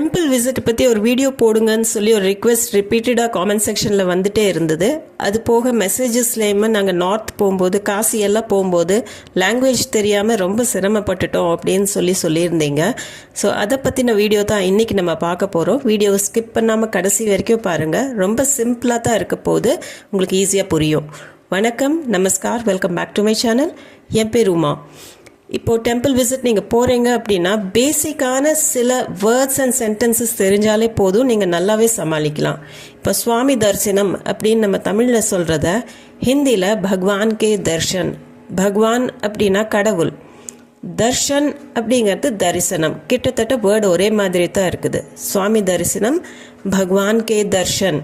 Temple visit பற்றி ஒரு video போடுங்கன்னு சொல்லி ஒரு ரிக்வெஸ்ட் ரிப்பீட்டடாக காமெண்ட் செக்ஷனில் வந்துட்டே இருந்தது. அது போக மெசேஜஸ்லேயுமே நாங்கள் நார்த் போகும்போது காசி எல்லாம் போகும்போது லாங்குவேஜ் தெரியாமல் ரொம்ப சிரமப்பட்டுட்டோம் அப்படின்னு சொல்லியிருந்தீங்க. ஸோ அதை பற்றின வீடியோ தான் இன்றைக்கி நம்ம பார்க்க போகிறோம். வீடியோவை ஸ்கிப் பண்ணாமல் கடைசி வரைக்கும் பாருங்கள். ரொம்ப சிம்பிளாக தான் இருக்க போது, உங்களுக்கு ஈஸியாக புரியும். வணக்கம், நமஸ்கார், welcome back to my channel. என் பேர் உமா. இப்போது டெம்பிள் விசிட் நீங்கள் போகிறீங்க அப்படின்னா பேசிக்கான சில வேர்ட்ஸ் அண்ட் சென்டென்சஸ் தெரிஞ்சாலே போதும், நீங்கள் நல்லாவே சமாளிக்கலாம். இப்போ சுவாமி தரிசனம் அப்படின்னு நம்ம தமிழில் சொல்கிறத ஹிந்தியில் பகவான் கே தர்ஷன். பகவான் அப்படின்னா கடவுள், தர்ஷன் அப்படிங்கிறது தரிசனம். கிட்டத்தட்ட வேர்டு ஒரே மாதிரி தான் இருக்குது. சுவாமி தரிசனம், பகவான் கே தர்ஷன்.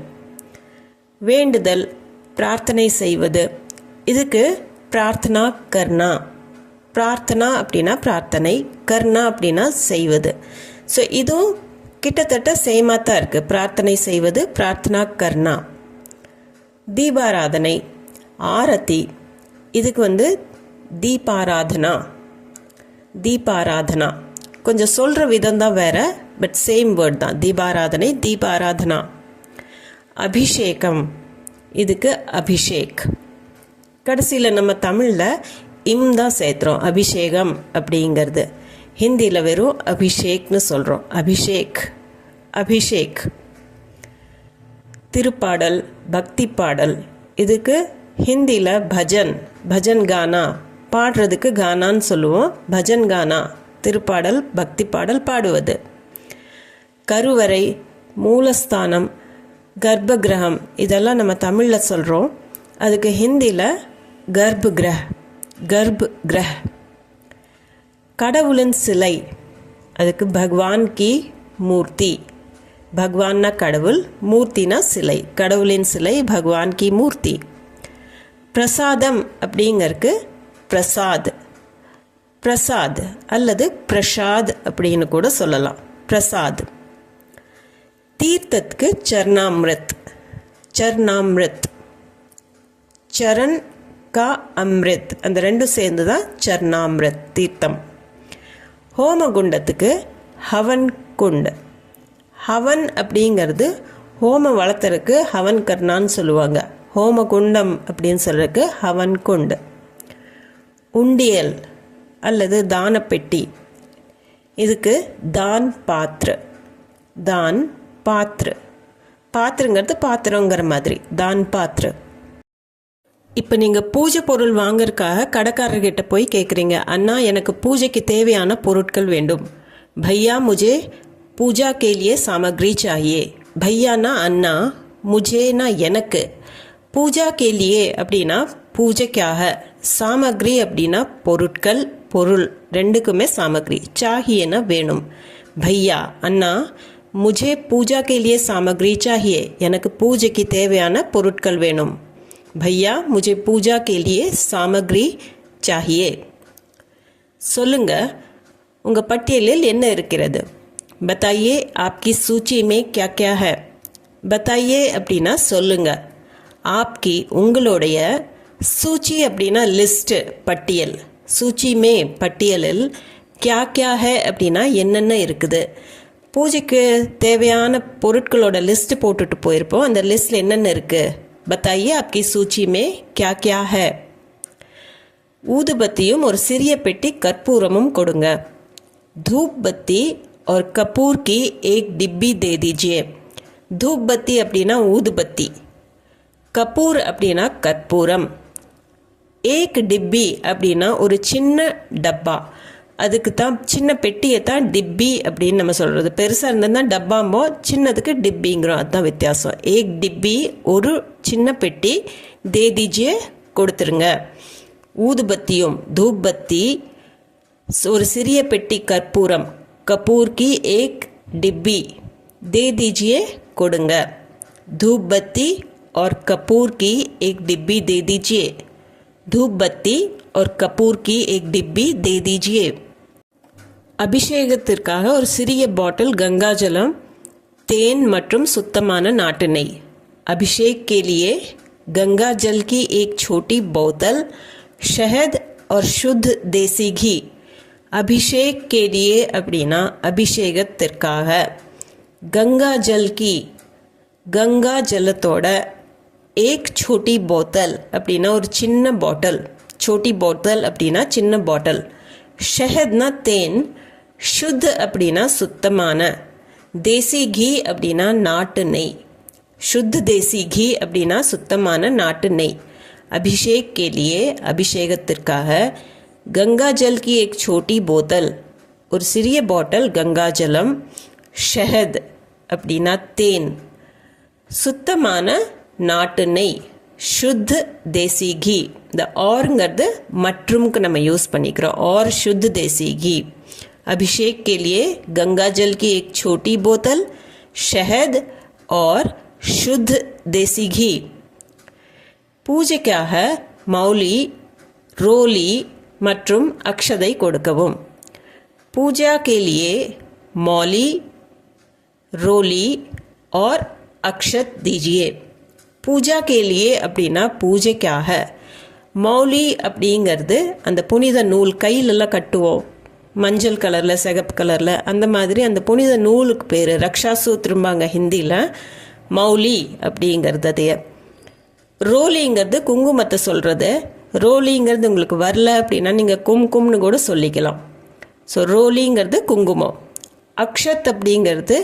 வேண்டுதல், பிரார்த்தனை செய்வது, இதுக்கு பிரார்த்தனா கர்னா. பிரார்த்தனா அப்படின்னா பிரார்த்தனை, கர்னா அப்படின்னா செய்வது. ஸோ இதுவும் கிட்டத்தட்ட சேமாக தான் இருக்குது. பிரார்த்தனை செய்வது, பிரார்த்தனா கர்னா. தீபாராதனை, ஆரத்தி, இதுக்கு தீபாராதனா. தீபாராதனா கொஞ்சம் சொல்கிற விதம் தான் வேறு, பட் சேம் வேர்ட் தான். தீபாராதனை, தீபாராதனா. அபிஷேகம், இதுக்கு அபிஷேக். கடைசியில் நம்ம தமிழில் தான் சேர்த்துறோம், அபிஷேகம் அப்படிங்கிறது. ஹிந்தியில் வெறும் அபிஷேக்னு சொல்கிறோம். அபிஷேக், அபிஷேக். திருப்பாடல், பக்தி பாடல், இதுக்கு ஹிந்தியில் பஜன். பஜன் கானா, பாடுறதுக்கு கானான்னு சொல்லுவோம். பஜன் கானா, திருப்பாடல், பக்தி பாடல் பாடுவது. கருவறை, மூலஸ்தானம், கர்ப்ப கிரகம், இதெல்லாம் நம்ம தமிழில் சொல்கிறோம். அதுக்கு ஹிந்தியில் கர்ப் கிரஹ், கர்ப் கிரஹ். கடவுளின் சிலை, அதுக்கு பகவான் கி மூர்த்தி. பகவான்னா கடவுள், மூர்த்தினா சிலை. கடவுளின் சிலை, பகவான் கி மூர்த்தி. பிரசாதம் அப்படிங்கிறதுக்கு பிரசாத். பிரசாத் அல்லது பிரசாத் அப்படின்னு கூட சொல்லலாம். பிரசாத். தீர்த்தத்துக்கு சர்ணாமிரத். சர்ணாமிரத். சரண் கா அம்ரித், அந்த ரெண்டும் சேர்ந்து தான் சர்ணாமிரத், தீர்த்தம். ஹோமகுண்டத்துக்கு ஹவன் குண்ட். ஹவன் அப்படிங்கிறது ஹோமம் வளர்த்துறதுக்கு ஹவன் கர்ணான்னு சொல்லுவாங்க. ஹோமகுண்டம் அப்படின்னு சொல்கிறதுக்கு ஹவன் குண்ட். உண்டியல் அல்லது தானப்பெட்டி, இதுக்கு தான் பாத்ர. தான் பாத்ர. பாத்திரங்கிறது பாத்திரங்கிற மாதிரி, தான் பாத்ர. இப்போ நீங்கள் பூஜை பொருள் வாங்கறதுக்காக கடைக்காரர்கிட்ட போய் கேட்குறீங்க, அண்ணா எனக்கு பூஜைக்கு தேவையான பொருட்கள் வேண்டும். பையா முझे பூஜா के लिए सामग्री चाहिए. பையானா அண்ணா, முझेனா எனக்கு, பூஜா के लिए அப்படின்னா பூஜைக்காக, சாமக்ரி அப்படின்னா பொருட்கள், பொருள், ரெண்டுக்குமே சாமக்ரி. चाहिएனா வேணும். பையா அண்ணா, मुझे पूजा के लिए सामग्री चाहिए, எனக்கு பூஜைக்கு தேவையான பொருட்கள் வேணும். भैया मुझे पूजा के लिए सामग्री चाहिए. சொல்லுங்க, உங்கள் பட்டியலில் என்ன இருக்கிறது. बताइए आपकी सूची में क्या क्या है. बताइए அப்படின்னா சொல்லுங்க. आपकी உங்களுடைய, सूची அப்படின்னா லிஸ்ட், பட்டியல். सूची में பட்டியலில், क्या क्या है அப்படின்னா என்னென்ன இருக்குது. பூஜைக்கு தேவையான பொருட்களோட லிஸ்ட் போட்டுட்டு போயிருப்போம். அந்த லிஸ்ட்டில் என்னென்ன இருக்குது. बताइए आपकी सूची में क्या क्या है. ஊதுபத்தியும் ஒரு சிறிய பெட்டி கற்பூரமும் கொடுங்க. धूप बत्ती और कपूर की एक डिब्बी दे दीजिए. धूप बत्ती அப்படின்னா ஊதுபத்தி, கபூர் அப்படின்னா கற்பூரம், ஏக் டிப்பி அப்படின்னா ஒரு சின்ன டப்பா. அதுக்கு தான் சின்ன பெட்டியை தான் டிப்பி அப்படின்னு நம்ம சொல்கிறது. பெருசாக இருந்ததுன்னா டப்பாம்போ, சின்னதுக்கு டிப்பிங்கிறோம். அதுதான் வித்தியாசம். ஏக் டிப்பி ஒரு சின்ன பெட்டி, தே தீஜியே கொடுத்துருங்க. ஊதுபத்தியும், தூப் பத்தி, ஒரு சிறிய பெட்டி கற்பூரம், கபூர் கி ஏக் டிப்பி, தே தீஜியே கொடுங்க. தூப் பத்தி और कपूर की एक डिब्बी दे दीजिए. धूप बत्ती और कपूर की एक डिब्बी दे दीजिए. அபிஷேகத்திற்காக ஒரு சிறிய பாட்டில் கங்காஜலம், தேன் மற்றும் சுத்தமான நாட்டு நெய். अभिषेक के लिए गंगा जल की एक छोटी बोतल, शहद और शुद्ध देसी घी. अभिषेक के लिए அப்படின்னா அபிஷேகத்திற்காக, கங்கா ஜல் கி, கங்கா ஜலத்தோட ஏக் छोटी बोतल அப்படின்னா ஒரு சின்ன பாட்டில், छोटी बोतल அப்படின்னா சின்ன பாட்டில். ஷஹத்னா தேன், शुद्ध அப்படின்னா சுத்தமான, தேசி घी அப்படின்னா நாட்டு நெய், शुद्ध देसी घी அப்படின்னா சுத்தமான நாட்டு நெய். அபிஷேக் के लिए அபிஷேகத்திற்காக, கங்கா ஜல் की एक छोटी बोतल ஒரு சிறிய பாட்டில் கங்கா ஜலம், ஷஹத் அப்படின்னா தேன், சுத்தமான நாட்டு நெய், शुद्ध देसी घी. இந்த औरங்கிறது மற்றும்க்கு நம்ம யூஸ் பண்ணிக்கிறோம். और शुद्ध देसी घी. अभिषेक के लिए गंगा जल की एक छोटी बोतल, शहद और शुद्ध देसी घी. பூஜைக்காக மௌலி, ரோலி மற்றும் அக்ஷதை கொடுக்கவும். पूजा के लिए मौली, रोली और अक्षत दीजिए. पूजा के लिए அப்படின்னா பூஜைக்காக. மௌலி அப்படிங்கிறது அந்த புனித நூல் கையிலெல்லாம் கட்டுவோம், மஞ்சள் கலரில் சிகப்பு கலரில், அந்த மாதிரி அந்த புனித நூலுக்கு பேர் ரக்ஷா சூத்திரம்பாங்க ஹிந்தியில். மௌலி அப்படிங்கிறது அதைய. ரோலிங்கிறது குங்குமத்தை சொல்கிறது. ரோலிங்கிறது உங்களுக்கு வரல அப்படின்னா நீங்கள் கும்கும்னு கூட சொல்லிக்கலாம். ஸோ ரோலிங்கிறது குங்குமம். அக்ஷத் அப்படிங்கிறது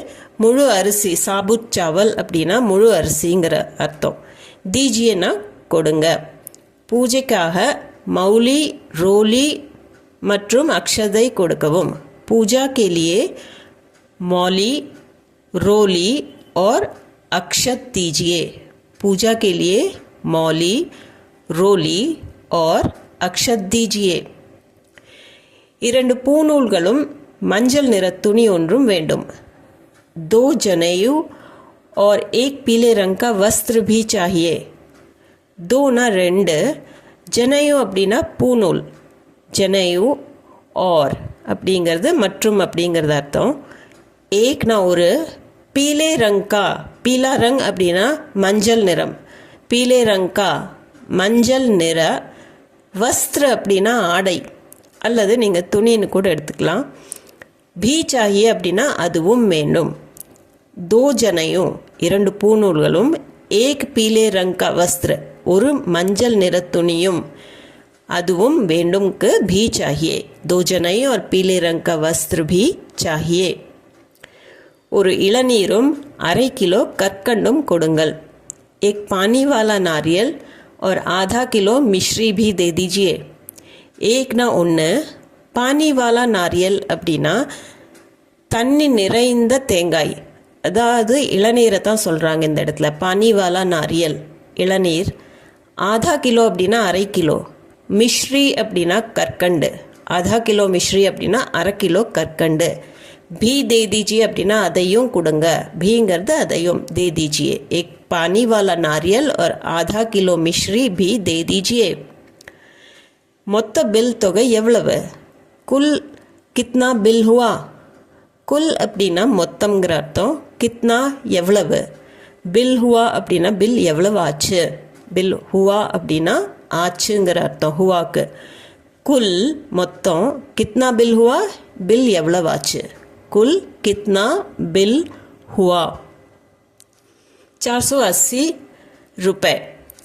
முழு அரிசி, சாபுத் சாவல் அப்படின்னா முழு அரிசிங்கிற அர்த்தம். தீஜியனா கொடுங்க. பூஜைக்காக மௌலி, ரோலி மற்றும் அக்ஷதை கொடுக்கவும். பூஜா के लिए मौली, रोली और अक्षत दीजिए. पूजा के लिए मौली, रोली और अक्षत दीजिए. இரண்டு பூநூல்களும் மஞ்சள் நிற துணி ஒன்றும் வேண்டும். दो जनेऊ और एक पीले रंग का वस्त्र भी चाहिए. दोना ரெண்டு, ஜனையு அப்படின்னா பூநூல், ஜனையு और அப்படிங்கிறது மற்றும் அப்படிங்கிறது அர்த்தம். ஏக்னா ஒரு, பீலே ரங்கா, பீலா ரங் அப்படின்னா மஞ்சள் நிறம், பீலே ரங்கா மஞ்சள் நிற, வஸ்திர அப்படின்னா ஆடை அல்லது நீங்கள் துணின்னு கூட எடுத்துக்கலாம். பீ சாஹியே அப்படின்னா அதுவும் வேண்டும். தோ ஜனையும் இரண்டு பூநூல்களும், ஏக் பீலே ரங்கா வஸ்திர ஒரு மஞ்சள் நிற துணியும், அதுவும் வேண்டும்க்கு பீ சாஹியே. தோ ஜனையும் और पीले रंग का वस्त्र भी चाहिए. ஒரு இளநீரும் அரை கிலோ கற்கண்டும் கொடுங்கள். एक पानी वाला नारियल और आधा किलो मिश्री भी दे दीजिए. ஏக்னா ஒன்று, பானி வாலா நாரியல் அப்படின்னா தண்ணி நிறைந்த தேங்காய், அதாவது இளநீரை தான் சொல்கிறாங்க இந்த இடத்துல. பானி வாலா நாரியல் இளநீர். ஆதா கிலோ அப்படின்னா அரை கிலோ, மிஷ்ரி அப்படின்னா கற்கண்டு, ஆதா கிலோ மிஷ்ரி அப்படின்னா அரை கிலோ கற்கண்டு. பீ தே தீஜியே அப்படின்னா அதையும் கொடுங்க. பீங்கிறது அதையும், தே தீஜியே. எக் பானி வாலா நாரியல் और आधा किलो मिश्री भी दे दीजिए. மொத்த பில் தொகை எவ்வளவு? குல் கித்னா பில் ஹுவா. குல் அப்படின்னா மொத்தம்ங்கிற அர்த்தம், கித்னா எவ்வளவு, பில் ஹுவா அப்படின்னா பில் எவ்வளவு ஆச்சு, பில் ஹுவா அப்படின்னா ஆச்சுங்கிற அர்த்தம் ஹுவாக்கு. குல் மொத்தம், கித்னா பில் ஹுவா பில் எவ்வளவு ஆச்சு, குல் கித்னா பில் ஹுவா. 480 ரூபாய்,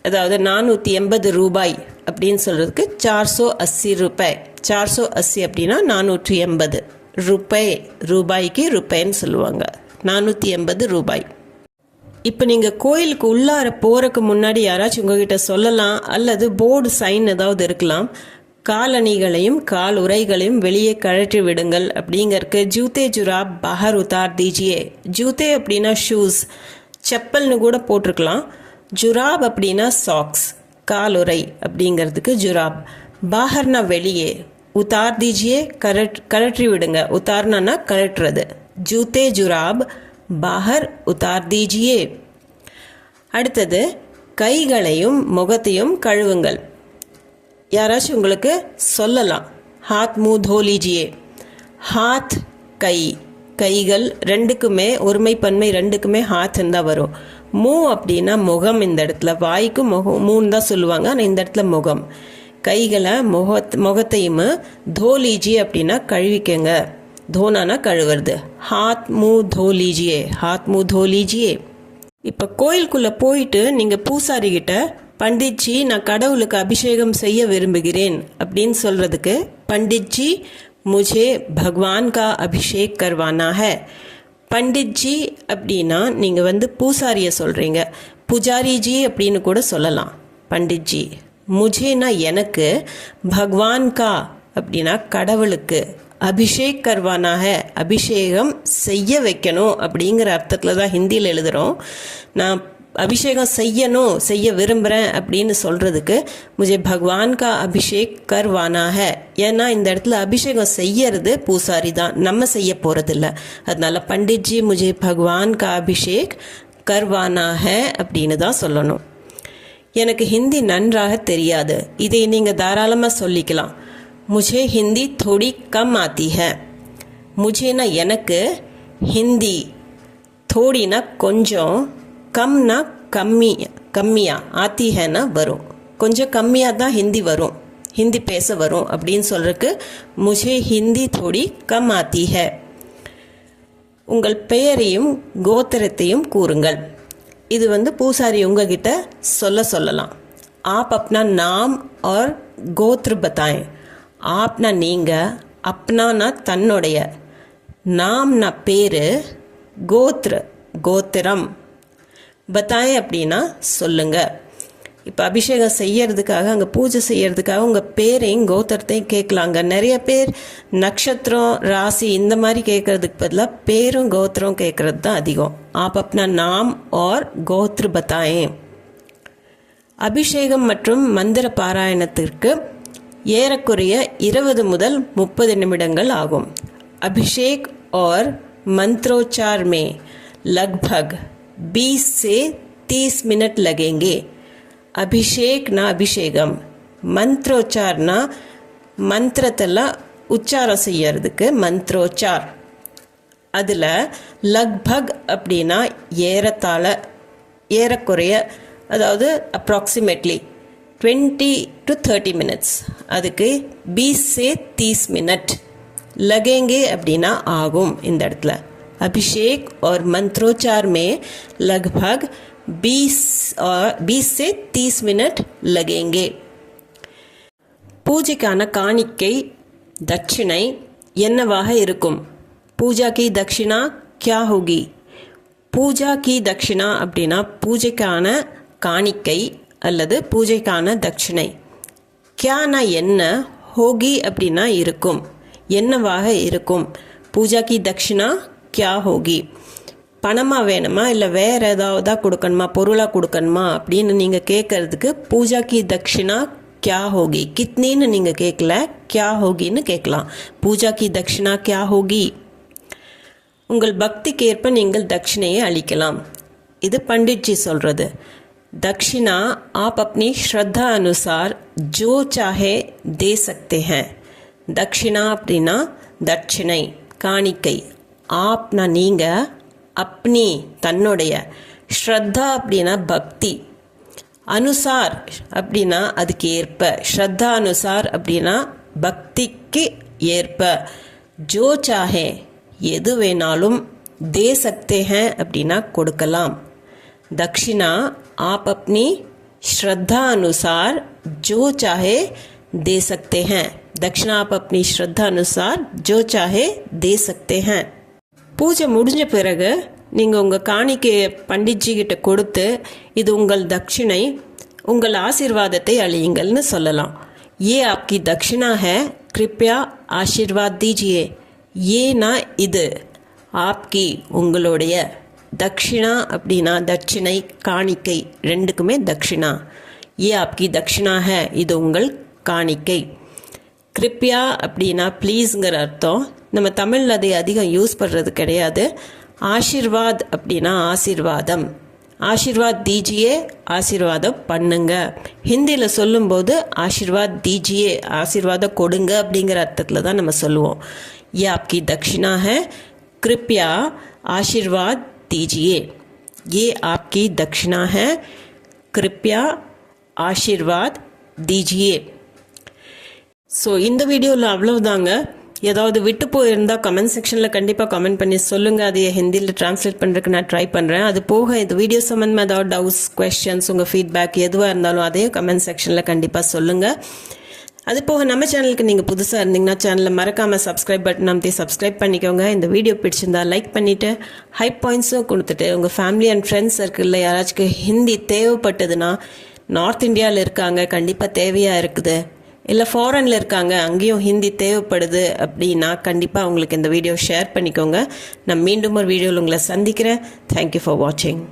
அதாவது 480 ரூபாய் அப்படின்னு சொல்கிறதுக்கு 480 ரூபாய். 480 அப்படின்னா 480 ரூபாய், ரூபாய்க்கு ரூபாய்ன்னு சொல்லுவாங்க. 480 ரூபாய். இப்போ நீங்கள் கோயிலுக்கு உள்ளார போகிறதுக்கு முன்னாடி யாராச்சும் உங்ககிட்ட சொல்லலாம், அல்லது போர்டு சைன் ஏதாவது இருக்கலாம், காலணிகளையும் கால் உரைகளையும் வெளியே கழற்றி விடுங்கள் அப்படிங்கிறதுக்கு ஜூத்தே ஜுராப் பஹர் உத்தார் தீஜியே. ஜூத்தே அப்படின்னா ஷூஸ், செப்பல்னு கூட போட்டிருக்கலாம். ஜுராப் அப்படின்னா சாக்ஸ், காலுறை அப்படிங்கிறதுக்கு ஜுராப். பாஹர்னா வெளியே, உத்தார் தீஜியே கழற்றி விடுங்க. உத்தார்னா கழற்றுறது. ஜூத்தே ஜுராப் பாஹர் உத்தார் தீஜியே. அடுத்தது கைகளையும் முகத்தையும் கழுவுங்கள். யாராச்சும் உங்களுக்கு சொல்லலாம், ஹாத் மூ தோ லீஜியே. ஹாத் கை, கைகள் ரெண்டுக்குமே ஒருமை பன்மை ரெண்டுக்குமே ஹாத்ன்னு தான் வரும். மூ அப்படின்னா முகம், இந்த இடத்துல வாய்க்கும் முகம் மூணு தான் சொல்லுவாங்க, ஆனால் இந்த இடத்துல முகம். கைகளை முகத்தையும் தோ லீஜி அப்படின்னா கழுவிக்கங்க. தோனானா கழுவுறது. ஹாத் முh தோ லீஜியே, ஹாத் முh தோ லீஜியே. இப்போ கோயிலுக்குள்ளே போயிட்டு நீங்கள் பூசாரி கிட்ட பண்டிட்ஜி நான் கடவுளுக்கு அபிஷேகம் செய்ய விரும்புகிறேன் அப்படின்னு சொல்கிறதுக்கு பண்டிட்ஜி முझे பகவான் கா அபிஷேக் கர்வானா ஹை. பண்டிட்ஜி அப்படின்னா நீங்கள் பூசாரியை சொல்கிறீங்க. புஜாரிஜி அப்படின்னு கூட சொல்லலாம். பண்டிட்ஜி. முझेனா எனக்கு, பகவான் கா அப்படின்னா கடவுளுக்கு, அபிஷேக் கர்வானா ஹை அபிஷேகம் செய்ய வைக்கணும் அப்படிங்கிற அர்த்தத்தில் தான் ஹிந்தியில் எழுதுகிறோம். நான் அபிஷேகம் செய்ய விரும்புகிறேன் அப்படின்னு சொல்கிறதுக்கு முझे பகவான் கா அபிஷேக் கர்வானா ஹை. ஏன்னா இந்த இடத்துல அபிஷேகம் செய்யறது பூசாரி தான், நம்ம செய்ய போகிறதில்ல. அதனால பண்டிட்ஜி முझे பகவான் கா அபிஷேக் கர்வானா ஹை அப்படின்னு தான் சொல்லணும். எனக்கு ஹிந்தி நன்றாக தெரியாது, இதை நீங்கள் தாராளமாக சொல்லிக்கலாம். मुझे हिंदी थोड़ी कम आती है. मुझेना எனக்கு, ஹிந்தி थोड़ीना கொஞ்சம், கம்னா கம்மியா, ஆத்தி ஹேனா வரும். கொஞ்சம் கம்மியாக தான் ஹிந்தி வரும், ஹிந்தி பேச வரும் அப்படின்னு சொல்கிறதுக்கு मुझे हिंदी थोड़ी कम आती है. உங்கள் பெயரையும் கோத்திரத்தையும் கூறுங்கள். இது பூசாரி உங்ககிட்ட சொல்லலாம். आप अपना नाम और गोत्र बताएं. ஆப்னா நீங்கள், அப்னானா தன்னுடைய, நாம்னா பேர், கோத்திரம், பத்தாய் அப்படின்னா சொல்லுங்க. இப்போ அபிஷேகம் செய்யறதுக்காக, அங்கே பூஜை செய்யறதுக்காக உங்கள் பேரையும் கோத்திரத்தையும் கேட்கலாங்க. நிறைய பேர் நட்சத்திரம் ராசி இந்த மாதிரி கேட்கறதுக்கு பதிலாக பேரும் கோத்திரம் கேட்கறது தான் அதிகம். ஆப் அப்னா நாம் और கோத்ரு பத்தாயே. அபிஷேகம் மற்றும் மந்திர பாராயணத்திற்கு ஏறக்குறைய 20 முதல் 30 நிமிடங்கள் ஆகும். अभिषेक और मंत्रोच्चार में लगभग 20 से 30 मिनट लगेंगे. அபிஷேக்னா அபிஷேகம், மந்த்ரோச்சார்னா மந்திரத்தெல்லாம் உச்சாரம் செய்யறதுக்கு மந்த்ரோச்சார். அதில் லக்பக் அப்படின்னா ஏறக்குறைய, அதாவது அப்ராக்சிமேட்லி 20 to 30 minutes. அதுக்கு 20 से 30 मिनट लगेंगे அப்படின்னா ஆகும். இந்த இடத்துல அபிஷேக் और मंत्रोच्चार में लगभग 20 से 30 मिनट लगेंगे. பூஜைக்கான காணிக்கை தட்சிணை என்னவாக இருக்கும்? பூஜா கி தட்சிணா क्या होगी? பூஜா கி தட்சிணா அப்படின்னா பூஜைக்கான காணிக்கை அல்லது பூஜைக்கான தட்சிணை. கியானா என்ன, ஹோகி அப்படின்னா இருக்கும், என்னவாக இருக்கும். பூஜா கி தட்சிணா கியா ஹோகி. பணமாக வேணுமா இல்லை வேறு ஏதாவது கொடுக்கணுமா, பொருளாக கொடுக்கணுமா அப்படின்னு நீங்கள் கேட்கறதுக்கு பூஜா கி தட்சிணா கியா ஹோகி. கித்னின்னு நீங்கள் கேட்கல, கியா ஹோகின்னு கேட்கலாம். பூஜா கி தட்சிணா கியா ஹோகி. உங்கள் பக்திக்கேற்ப நீங்கள் தட்சிணையை அளிக்கலாம். இது பண்டிட்ஜி சொல்கிறது. दक्षिणा आप अपनी श्रद्धा अनुसार जो चाहे दे सकते हैं. दक्षिणा அப்படின்னா தட்சிணை, காணிக்கை. ஆப்னா நீங்கள், அப்னி தன்னுடைய, ஸ்ரத்தா அப்படின்னா பக்தி, அனுசார் அப்படின்னா அதுக்கு ஏற்ப, ஸ்ரத்தா அனுசார் அப்படின்னா பக்திக்கு ஏற்ப, ஜோ சாஹே எது வேணாலும், தே சக்தே ஹேன் அப்படின்னா கொடுக்கலாம். दक्षिणा आप अपनी श्रद्धा अनुसार जो चाहे दे सकते हैं. दक्षिणा आप अपनी श्रद्धा अनुसार जो चाहे दे सकते हैं. பூஜை முடிஞ்ச பிறகு நீங்கள் உங்கள் காணிக்கையை பண்டிட்ஜி கிட்ட கொடுத்து இது உங்கள் தட்சிணை, உங்கள் ஆசீர்வாதத்தை அழியுங்கள்னு சொல்லலாம். ये आपकी दक्षिणा है, कृपया आशीर्वाद दीजिए. ஏனா இது, आपकी உங்களுடைய, தட்சிணா அப்படின்னா தட்சிணை, காணிக்கை ரெண்டுக்குமே தட்சிணா. ஏ ஆப்கி தட்சிணா ஹே இது உங்கள் காணிக்கை. கிருப்பியா அப்படின்னா ப்ளீஸுங்கிற அர்த்தம். நம்ம தமிழில் அதை அதிகம் யூஸ் பண்ணுறது கிடையாது. ஆஷிர்வாத் அப்படின்னா ஆசீர்வாதம். ஆஷிர்வாத் தீஜியே ஆசீர்வாதம் பண்ணுங்க. ஹிந்தியில் சொல்லும்போது ஆஷிர்வாத் தீஜியே ஆசீர்வாதம் கொடுங்க அப்படிங்கிற அர்த்தத்தில் தான் நம்ம சொல்லுவோம். ये आपकी दक्षिणा है, कृपया आशीर्वाद दीजिए. ये आपकी दक्षिणा है, कृपया आशीर्वाद दीजिए. ஸோ இந்த வீடியோவில் அவ்வளவுதாங்க. ஏதாவது விட்டு போயிருந்தால் கமெண்ட் செக்ஷனில் கண்டிப்பாக கமெண்ட் பண்ணி சொல்லுங்கள். அதை ஹிந்தியில் ட்ரான்ஸ்லேட் பண்ணுறதுக்கு நான் ட்ரை பண்ணுறேன். அது போக இது வீடியோ சம்மந்தமாக ஏதாவது டவுட்ஸ், கொஸ்டின்ஸ், உங்கள் ஃபீட்பேக் எதுவாக இருந்தாலும் அதையும் கமெண்ட் செக்ஷனில் கண்டிப்பாக சொல்லுங்கள். அது போக நம்ம சேனலுக்கு நீங்கள் புதுசாக இருந்தீங்கன்னா சேனலை மறக்காமல் சப்ஸ்கிரைப் பட்டன் அமைத்தி சப்ஸ்கிரைப் பண்ணிக்கோங்க. இந்த வீடியோ பிடிச்சிருந்தா லைக் பண்ணிவிட்டு ஹை பாயிண்ட்ஸும் கொடுத்துட்டு உங்கள் ஃபேமிலி அண்ட் ஃப்ரெண்ட்ஸ் சர்க்கிளில் யாராச்சும் ஹிந்தி தேவைப்பட்டதுன்னா, நார்த் இந்தியாவில் இருக்காங்க, கண்டிப்பாக தேவையாக இருக்குது, இல்லை ஃபாரினில் இருக்காங்க அங்கேயும் ஹிந்தி தேவைப்படுது அப்படின்னா கண்டிப்பாக உங்களுக்கு இந்த வீடியோ ஷேர் பண்ணிக்கோங்க. நான் மீண்டும் ஒரு வீடியோவில் உங்களை சந்திக்கிறேன். தேங்க்யூ ஃபார் வாட்சிங்.